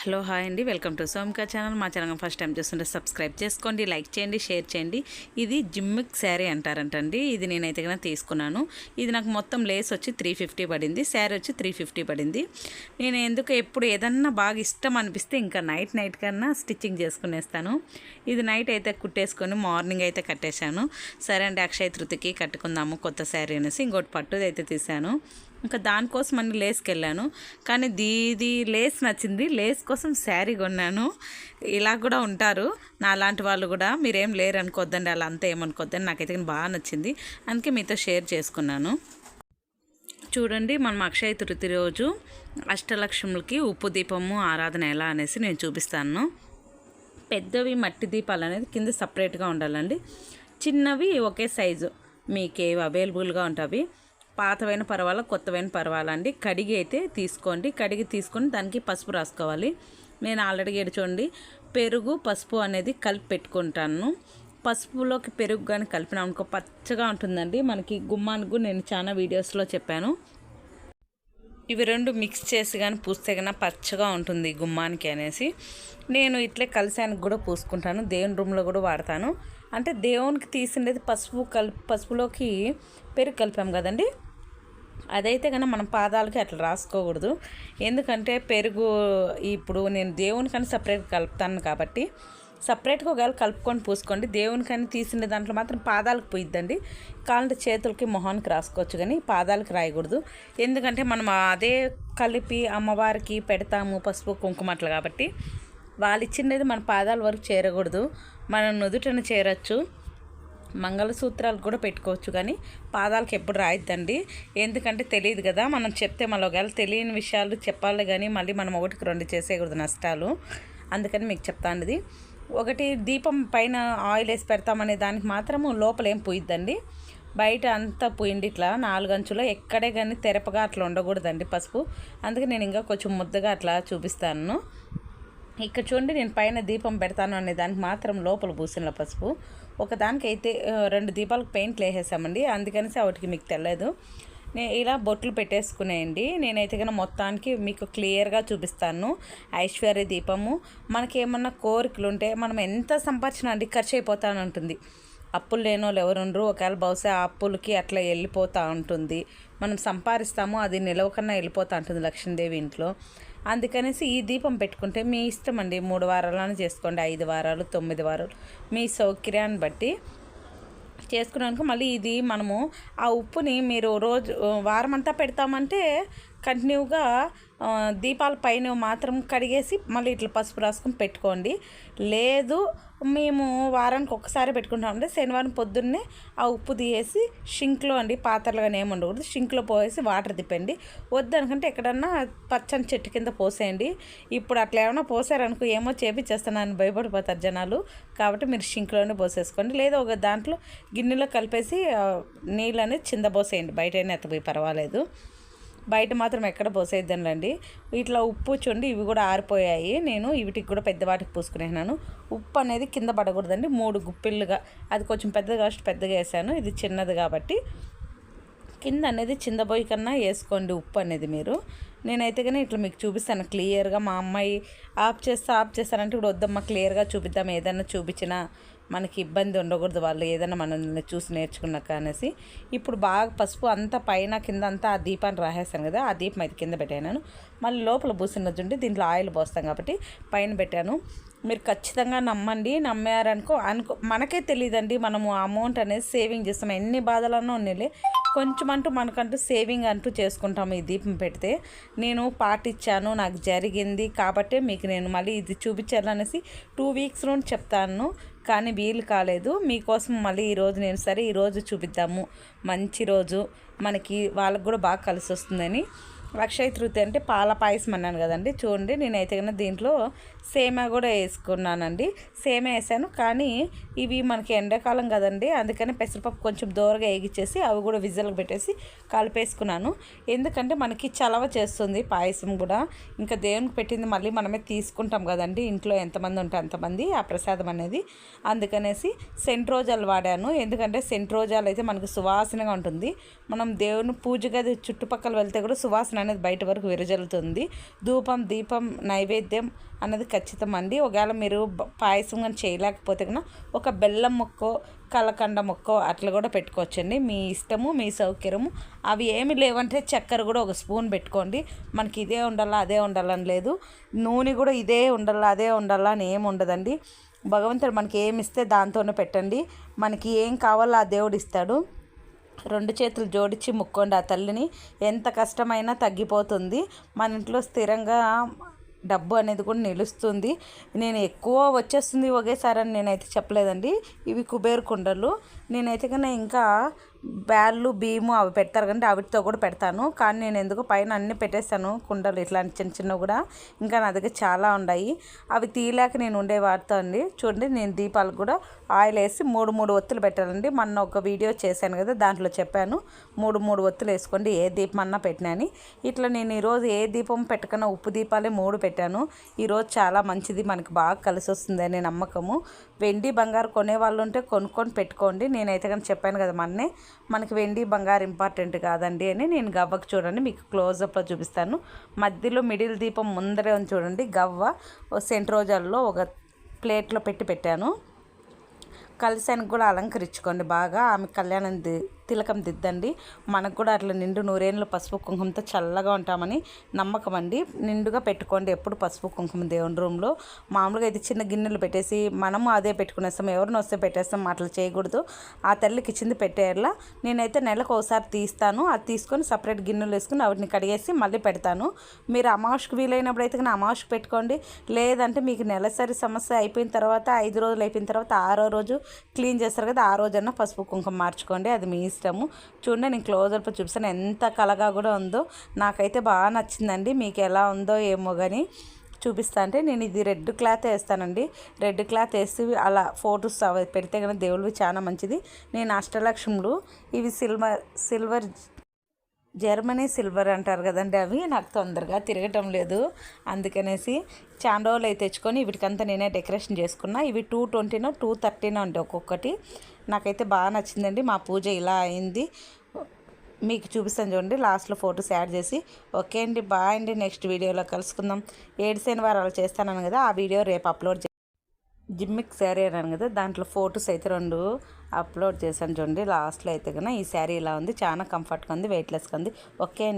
Hello hi అండి, welcome to సోమికా channel. మా channel first time చూస్తుంటే సబ్స్క్రైబ్ చేసుకోండి, లైక్ చేయండి, షేర్ చేయండి. ఇది జిమ్మిక్ శారీ అంటారంటండి. ఇది నేనైతే కన్నా తీసుకున్నాను. ఇది నాకు మొత్తం లేస్ వచ్చి 350 పడింది, శారీ వచ్చి 350 పడింది. నేను ఎందుకు ఎప్పుడు ఏదన్నా బాగా ఇష్టం అనిపిస్తే ఇంకా నైట్ కన్నా స్టిచ్చింగ్ చేసుకునేస్తాను. ఇది నైట్ అయితే కుట్టేసుకొని మార్నింగ్ అయితే కట్టేశాను. సరే అండి, అక్షయ తృతికి కట్టుకుందాము కొత్త శారీ అనేసి ఇంకోటి పట్టుది అయితే తీశాను. ఇంకా దానికోసం అన్ని లేస్కి వెళ్ళాను, కానీ ఇది లేస్ నచ్చింది. లేస్ కోసం శారీ కొన్నాను. ఇలా కూడా ఉంటారు నా లాంటి వాళ్ళు కూడా, మీరేం లేరు అనుకోద్దండి, అలా అంతా ఏమనుకోద్దండి. నాకైతే బాగా నచ్చింది, అందుకే మీతో షేర్ చేసుకున్నాను. చూడండి, మనం అక్షయ తృతీయ రోజు అష్టలక్ష్ములకి ఉప్పు దీపము ఆరాధన ఎలా అనేసి నేను చూపిస్తాను. పెద్దవి మట్టి దీపాలు అనేది కింద సపరేట్గా ఉండాలండి. చిన్నవి ఒకే సైజు మీకు ఏవి అవైలబుల్గా ఉంటాయి. పాతవైన పర్వాలా, కొత్తవైన పర్వాలండి. కడిగి అయితే తీసుకోండి. కడిగి తీసుకొని దానికి పసుపు రాసుకోవాలి. నేను ఆల్రెడీ చూడండి పెరుగు పసుపు అనేది కలిపి పెట్టుకుంటాను. పసుపులోకి పెరుగు కానీ కలిపినా అనుకో పచ్చగా ఉంటుందండి. మనకి గుమ్మానికి నేను చాలా వీడియోస్లో చెప్పాను. ఇవి రెండు మిక్స్ చేసి కానీ పూస్తే కానీ పచ్చగా ఉంటుంది గుమ్మానికి అనేసి నేను ఇట్లే కలిసానికి కూడా పూసుకుంటాను. దేవుని రూమ్లో కూడా వాడతాను. అంటే దేవునికి తీసిండేది పసుపులోకి పెరుగు కలిపాం కదండి, అదైతే కన్నా మనం పాదాలకి అట్లా రాసుకోకూడదు. ఎందుకంటే పెరుగు ఇప్పుడు నేను దేవునికని సపరేట్గా కలుపుతాను కాబట్టి సపరేట్గా ఒకవేళ కలుపుకొని పూసుకోండి. దేవునికని తీసిన దాంట్లో మాత్రం పాదాలకు పోయిద్దండి. కాళ్ళ చేతులకి మొహానికి రాసుకోవచ్చు, కానీ పాదాలకు రాయకూడదు. ఎందుకంటే మనం అదే కలిపి అమ్మవారికి పెడతాము పసుపు కుంకుమట్లు కాబట్టి వాళ్ళు ఇచ్చినది మన పాదాల వరకు చేరకూడదు. మనం నుదుటను చేరచ్చు, మంగళసూత్రాలు కూడా పెట్టుకోవచ్చు, కానీ పాదాలకు ఎప్పుడు రాయిద్దండి. ఎందుకంటే తెలియదు కదా, మనం చెప్తే మళ్ళీ ఒకవేళ తెలియని విషయాలు చెప్పాలి, కానీ మళ్ళీ మనం ఒకటికి రెండు చేసేయకూడదు నష్టాలు. అందుకని మీకు చెప్తాండి. ఒకటి దీపం పైన ఆయిల్ వేసి పెడతామనే దానికి మాత్రము లోపల ఏం పోయిద్దండి, బయట అంతా పోయింది. ఇట్లా 4 అంచులో ఎక్కడే కానీ తెరపగా అట్లా ఉండకూడదండి పసుపు. అందుకే నేను ఇంకా కొంచెం ముద్దగా అట్లా చూపిస్తాను. ఇక్కడ చూడండి, నేను పైన దీపం పెడతాను అనే దానికి మాత్రం లోపల పూసిన పసుపు. ఒకదానికైతే 2 దీపాలకు పెయింట్లు వేసేసామండి, అందుకనేసి వాటికి మీకు తెలియదు. నేను ఇలా బొట్లు పెట్టేసుకునేయండి. నేనైతే కన్నా మొత్తానికి మీకు క్లియర్గా చూపిస్తాను. ఐశ్వర్య దీపము మనకి ఏమన్నా కోరికలు ఉంటే మనం ఎంత సంపాదించినా అండి ఖర్చు అయిపోతాను ఉంటుంది. అప్పులు లేని వాళ్ళు ఎవరు ఉండరు. ఒకవేళ బహుశా అప్పులకి అట్లా వెళ్ళిపోతూ ఉంటుంది. మనం సంపాదిస్తాము, అది నిలవకన్నా వెళ్ళిపోతూ ఉంటుంది లక్ష్మీదేవి ఇంట్లో. అందుకనేసి ఈ దీపం పెట్టుకుంటే మీ ఇష్టం అండి. 3 వారాలను చేసుకోండి, 5 వారాలు, 9 వారాలు, మీ సౌకర్యాన్ని బట్టి చేసుకున్నాక మళ్ళీ ఇది మనము ఆ ఉప్పుని మీరు రోజు వారం అంతా పెడతామంటే కంటిన్యూగా దీపాల పైన మాత్రం కడిగేసి మళ్ళీ ఇట్లా పసుపు రాసుకొని పెట్టుకోండి. లేదు మేము వారానికి ఒక్కసారి పెట్టుకుంటామంటే శనివారం పొద్దున్నే ఆ ఉప్పు తీసేసి షింక్లో అండి, పాత్రలుగానే ఏమి ఉండకూడదు, షింక్లో పోసేసి వాటర్ తిప్పండి. వద్దనుకంటే ఎక్కడన్నా పచ్చని చెట్టు కింద పోసేయండి. ఇప్పుడు అట్లా ఏమైనా పోసారనుకో ఏమో చేపించేస్తున్నాను భయపడిపోతారు జనాలు, కాబట్టి మీరు షింక్లోనే పోసేసుకోండి. లేదా ఒక దాంట్లో గిన్నెలో కలిపేసి నీళ్ళు అనేది చింద పోసేయండి. బయట అయినా ఎత్తపోయి పర్వాలేదు, బయట మాత్రం ఎక్కడ పోసేద్దానండి. ఇట్లా ఉప్పు చూడండి, ఇవి కూడా ఆరిపోయాయి. నేను వీటికి కూడా పెద్దవాటికి పూసుకునేసినాను. ఉప్పు అనేది కింద పడకూడదండి, 3 గుప్పిళ్ళుగా. అది కొంచెం పెద్దగా కాబట్టి పెద్దగా వేసాను, ఇది చిన్నది కాబట్టి కింద అనేది చిందబోయి కన్నా వేసుకోండి ఉప్పు అనేది మీరు. నేనైతే కానీ ఇట్లా మీకు చూపిస్తాను క్లియర్గా. మా అమ్మాయి ఆఫ్ చేస్తానంటే ఇప్పుడు వద్దమ్మా క్లియర్గా చూపిద్దాం, ఏదన్నా చూపించినా మనకి ఇబ్బంది ఉండకూడదు, వాళ్ళు ఏదైనా మనల్ని చూసి నేర్చుకున్నాక అనేసి. ఇప్పుడు బాగా పసుపు అంతా పైన కింద అంతా ఆ దీపాన్ని రాసేసాను కదా, ఆ దీపం అయితే కింద పెట్టాను. మళ్ళీ లోపల పూసినట్టుండి దీంట్లో ఆయిల్ పోస్తాం కాబట్టి పైన పెట్టాను. మీరు ఖచ్చితంగా నమ్మండి. నమ్మారనుకో మనకే తెలియదండి, మనము అమౌంట్ అనేది సేవింగ్ చేస్తాం. ఎన్ని బాధలన్నా ఉన్నాయి, కొంచెం అంటూ మనకంటూ సేవింగ్ అంటూ చేసుకుంటాము ఈ దీపం పెడితే. నేను పాటించాను, నాకు జరిగింది కాబట్టి మీకు నేను మళ్ళీ ఇది చూపించాలనేసి 2 వీక్స్ నుండి చెప్తాను, కానీ వీలు కాలేదు. మీకోసం మళ్ళీ ఈరోజు నేను సరే ఈరోజు చూపిద్దాము, మంచి రోజు మనకి వాళ్ళకు కూడా బాగా కలిసి వస్తుందని. అక్షయ తృతీయ అంటే పాల పాయసం అన్నాను కదండి. చూడండి, నేనైతే కన్నా దీంట్లో సేమియా కూడా వేసుకున్నానండి. సేమియా వేసాను, కానీ ఇవి మనకి ఎండాకాలం కదండి, అందుకని పెసరపప్పు కొంచెం దూరగా వేగిచ్చేసి అవి కూడా విజిల్కి పెట్టేసి కలిపేసుకున్నాను. ఎందుకంటే మనకి చలవ చేస్తుంది పాయసం కూడా. ఇంకా దేవునికి పెట్టింది మళ్ళీ మనమే తీసుకుంటాం కదండి, ఇంట్లో ఎంతమంది ఉంటే అంతమంది ఆ ప్రసాదం అనేది. అందుకనేసి సెంట్రోజాలు వాడాను, ఎందుకంటే సెంట్రోజాలు అయితే మనకు సువాసనగా ఉంటుంది. మనం దేవుని పూజ గది చుట్టుపక్కల వెళ్తే కూడా సువాసన అనేది బయట వరకు విరజల్లుతుంది. ధూపం దీపం నైవేద్యం అన్నది ఖచ్చితం అండి. ఒకవేళ మీరు పాయసం కానీ చేయలేకపోతే కన్నా ఒక బెల్లం ముక్కో కలకండ ముక్కో అట్లా కూడా పెట్టుకోవచ్చండి. మీ ఇష్టము మీ సౌకర్యము. అవి ఏమి లేవంటే చక్కెర కూడా ఒక స్పూన్ పెట్టుకోండి. మనకి ఇదే ఉండాలా అదే ఉండాలని లేదు. నూనె కూడా ఇదే ఉండాలా అదే ఉండాలా అని ఏమి ఉండదండి. భగవంతుడు మనకి ఏమి ఇస్తే దాంతోనే పెట్టండి. మనకి ఏం కావాలో ఆ దేవుడు ఇస్తాడు. 2 చేతులు జోడించి మొక్కోండి ఆ తల్లిని. ఎంత కష్టమైనా తగ్గిపోతుంది. మన ఇంట్లో స్థిరంగా డబ్బు అనేది కూడా నిలుస్తుంది. నేను ఎక్కువ వచ్చేస్తుంది ఒకేసారి అని నేనైతే చెప్పలేదండి. ఇవి కుబేర్ కుండలు. నేనైతే కన్నా ఇంకా బ్యాళ్ళు బియ్యము అవి పెడతారు కంటే వాటితో కూడా పెడతాను. కానీ నేను ఎందుకో పైన అన్నీ పెట్టేస్తాను కుండలు ఇట్లాంటి చిన్న చిన్నవి కూడా. ఇంకా నా దగ్గర చాలా ఉన్నాయి. అవి తీయలేక నేను ఉండే వాటితో అండి. చూడండి నేను దీపాలకు కూడా ఆయిల్ వేసి 3 ఒత్తులు పెట్టాలండి. మొన్న ఒక వీడియో చేశాను కదా, దాంట్లో చెప్పాను 3 ఒత్తులు వేసుకోండి ఏ దీపం అన్నా పెట్టినా అని. ఇట్లా నేను ఈరోజు ఏ దీపం పెట్టకన్నా ఉప్పు దీపాలే 3 పెట్టాను. ఈరోజు చాలా మంచిది, మనకి బాగా కలిసి వస్తుందని నమ్మకము. వెండి బంగారు కొనే వాళ్ళు ఉంటే కొనుక్కొని పెట్టుకోండి. నేనైతే కానీ చెప్పాను కదా మొన్నే, మనకి వెండి బంగారు ఇంపార్టెంట్ కాదండి అని. నేను గవ్వకు చూడండి మీకు క్లోజప్లో చూపిస్తాను. మధ్యలో మిడిల్ దీపం ముందరే ఉంది చూడండి. గవ్వ సెంట్రోజాల్లో ఒక ప్లేట్లో పెట్టాను. కలశానికి కూడా అలంకరించుకోండి బాగా. ఆమె కళ్యాణం తిలకం దిద్దండి. మనకు కూడా అట్లా నిండు నూరేళ్ళు పసుపు కుంకుమతో చల్లగా ఉంటామని నమ్మకం అండి. నిండుగా పెట్టుకోండి ఎప్పుడు పసుపు కుంకుమ దేవుని రూమ్లో. మామూలుగా అయితే చిన్న గిన్నెలు పెట్టేసి మనము అదే పెట్టుకునేస్తాం, ఎవరిని వస్తే పెట్టేస్తాం. అట్లా చేయకూడదు. ఆ తల్లికి ఇచ్చింది పెట్టేయాల. నేనైతే నెలకు ఒకసారి తీస్తాను. అది తీసుకొని సపరేట్ గిన్నెలు వేసుకుని వాటిని కడిగేసి మళ్ళీ పెడతాను. మీరు అమావాస్యకు వీలైనప్పుడు అయితే కానీ అమావాస్యకు పెట్టుకోండి. లేదంటే మీకు నెలసరి సమస్య అయిపోయిన తర్వాత 5 రోజులు అయిపోయిన తర్వాత 6వ రోజు క్లీన్ చేస్తారు కదా, ఆ రోజన్నా పసుపు కుంకుమ మార్చుకోండి. అది మీ ఇష్టము. చూడండి నేను క్లోజర్తో చూపిస్తాను ఎంత కలగా కూడా ఉందో. నాకైతే బాగా నచ్చిందండి. మీకు ఎలా ఉందో ఏమో కానీ చూపిస్తా అంటే నేను ఇది రెడ్ క్లాత్ వేస్తానండి. రెడ్ క్లాత్ వేసి అలా ఫొటోస్ పెడితే కానీ దేవుళ్ళవి చాలా మంచిది. నేను అష్టలక్ష్ములు ఇవి సిల్వర్ జర్మనీ సిల్వర్ అంటారు కదండి, అవి నాకు తొందరగా తిరగటం లేదు. అందుకనేసి చాలా రోజులు అయితే తెచ్చుకొని వీటికంతా నేనే డెకరేషన్ చేసుకున్నా. ఇవి 220నో 230నో అండి ఒక్కొక్కటి. నాకైతే బాగా నచ్చిందండి. మా పూజ ఇలా అయింది. మీకు చూపిస్తాను చూడండి లాస్ట్లో ఫొటోస్ యాడ్ చేసి. ఓకే అండి, బాయ్ అండి. నెక్స్ట్ వీడియోలో కలుసుకుందాం. 7 శనివారాలు చేస్తాను కదా, ఆ వీడియో రేపు అప్లోడ్ జిమ్మిక్ శారీ అన్నాను కదా, దాంట్లో ఫొటోస్ అయితే 2 అప్లోడ్ చేశాను చూడండి. లాస్ట్లో అయితే కన్నా ఈ శారీ ఇలా ఉంది, చాలా కంఫర్ట్గా ఉంది, వెయిట్లెస్గా ఉంది. ఓకే అండి.